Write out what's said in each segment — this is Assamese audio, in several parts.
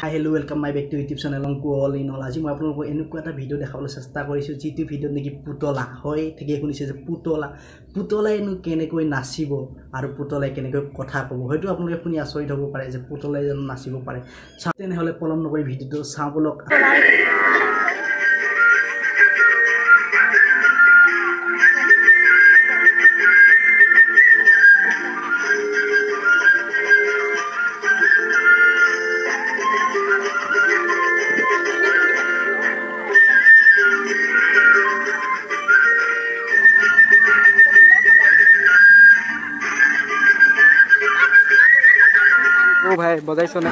Hello, welcome my back to YouTube channel on all in all. আজি মই আপোনালোকক এনেকুৱা এটা ভিডিও দেখাবলৈ চেষ্টা কৰিছো যিটো ভিডিওত নেকি পুতলা হয় ঠিকই শুনিছে যে পুতলা এনো কেনেকৈ নাচিব আৰু পুতলাই কেনেকৈ কথা ক'ব হয়তো আপোনালোকে শুনি আচৰিত হ'ব পাৰে যে পুতলাই যেন নাচিব পাৰে তেনেহলে পলম নকৰি ভিডিওটো চাওঁ বলক ओ भाई बजाइছো ना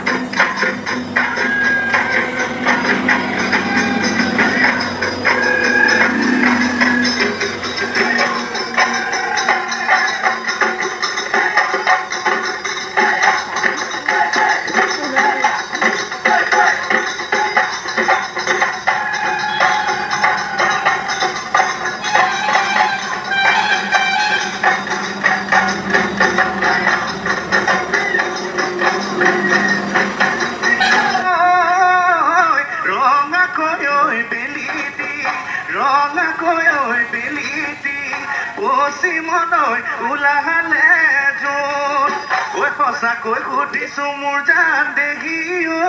Koi khoti sumur jan degiyo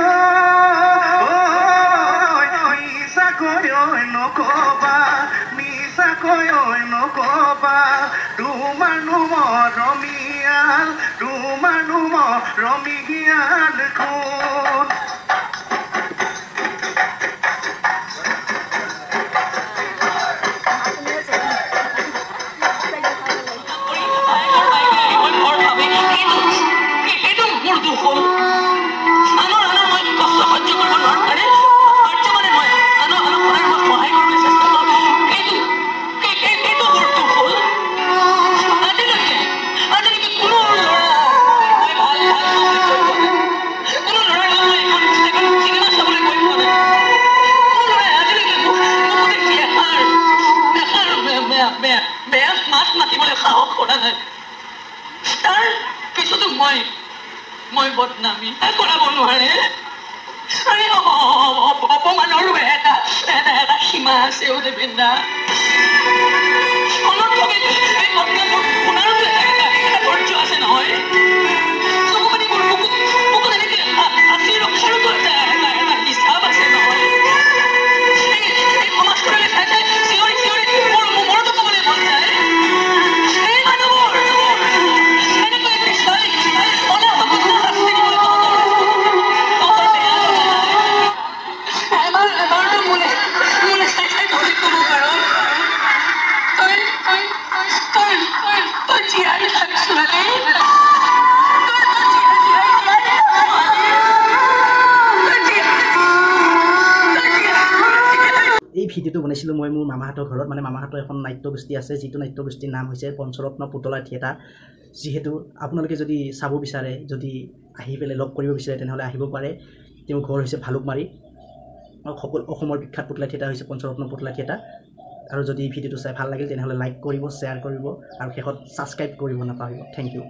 misa koyo no koba dumanu mo romial kun মই বদনামি কৰাব নোৱাৰে আৰে অপমানৰ এটা সীমা আছে ও দেবেন্দা অলপ এই বদনামৰ শুনাৰো এটা ধৈৰ্য আছে নহয় চকুপাতি মোক এনেকে আছি ৰক্ষাৰো এটা হিচাপ আছে নহয় এই সমাজখনলৈ চাই চাই চিঞৰি মোৰতো ক'বলৈ মন যায় এই ভিডিওটো বনাইছিলো মই মোৰ মামাহাতৰ ঘৰত মানে মামাহাতৰ এখন নাট্যগোষ্ঠী আছে যিটো নাট্যগোষ্ঠীৰ নাম হৈছে পঞ্চৰত্ন পুতলা থিয়েটাৰ যেহেতু আপোনালোকে যদি চাব বিচাৰে যদি আহি পেলাই লগ কৰিব বিচাৰে তেনেহলে আহিব পাৰে তেওঁ ঘৰ হৈছে ভালুকমাৰী সকলো অসমৰ বিখ্যাত পুতলা থিয়েটাৰ হৈছে পঞ্চৰত্ন পুতলা থিয়েটাৰ আৰু যদি ভিডিওটো চাই ভাল লাগিল তেনেহলে লাইক কৰিব শ্বেয়াৰ কৰিব আৰু শেষত সাবস্ক্ৰাইব কৰিব নাপাহৰিব থ্যাংক ইউ